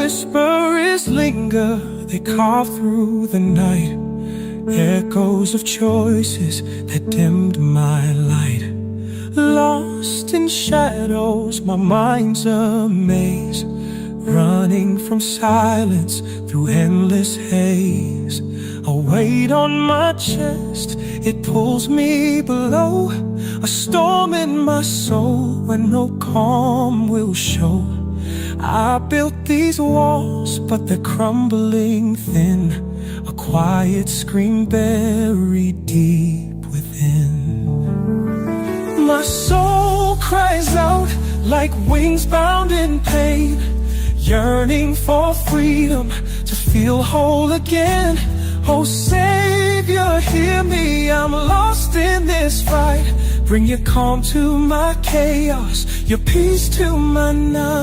whispers linger, they carve through the night. Echoes of choices that dimmed my light. Lost in shadows, my mind's a maze, running from silence through endless haze. A weight on my chest, it pulls me below. A storm in my soul when no calm will show. I built these walls, but they're crumbling thin. A quiet scream buried deep within. My soul cries out like wings bound in pain, yearning for freedom, to feel whole again. Oh Savior, hear me, I'm lost in this fight. Bring your calm to my chaos, your peace to my night.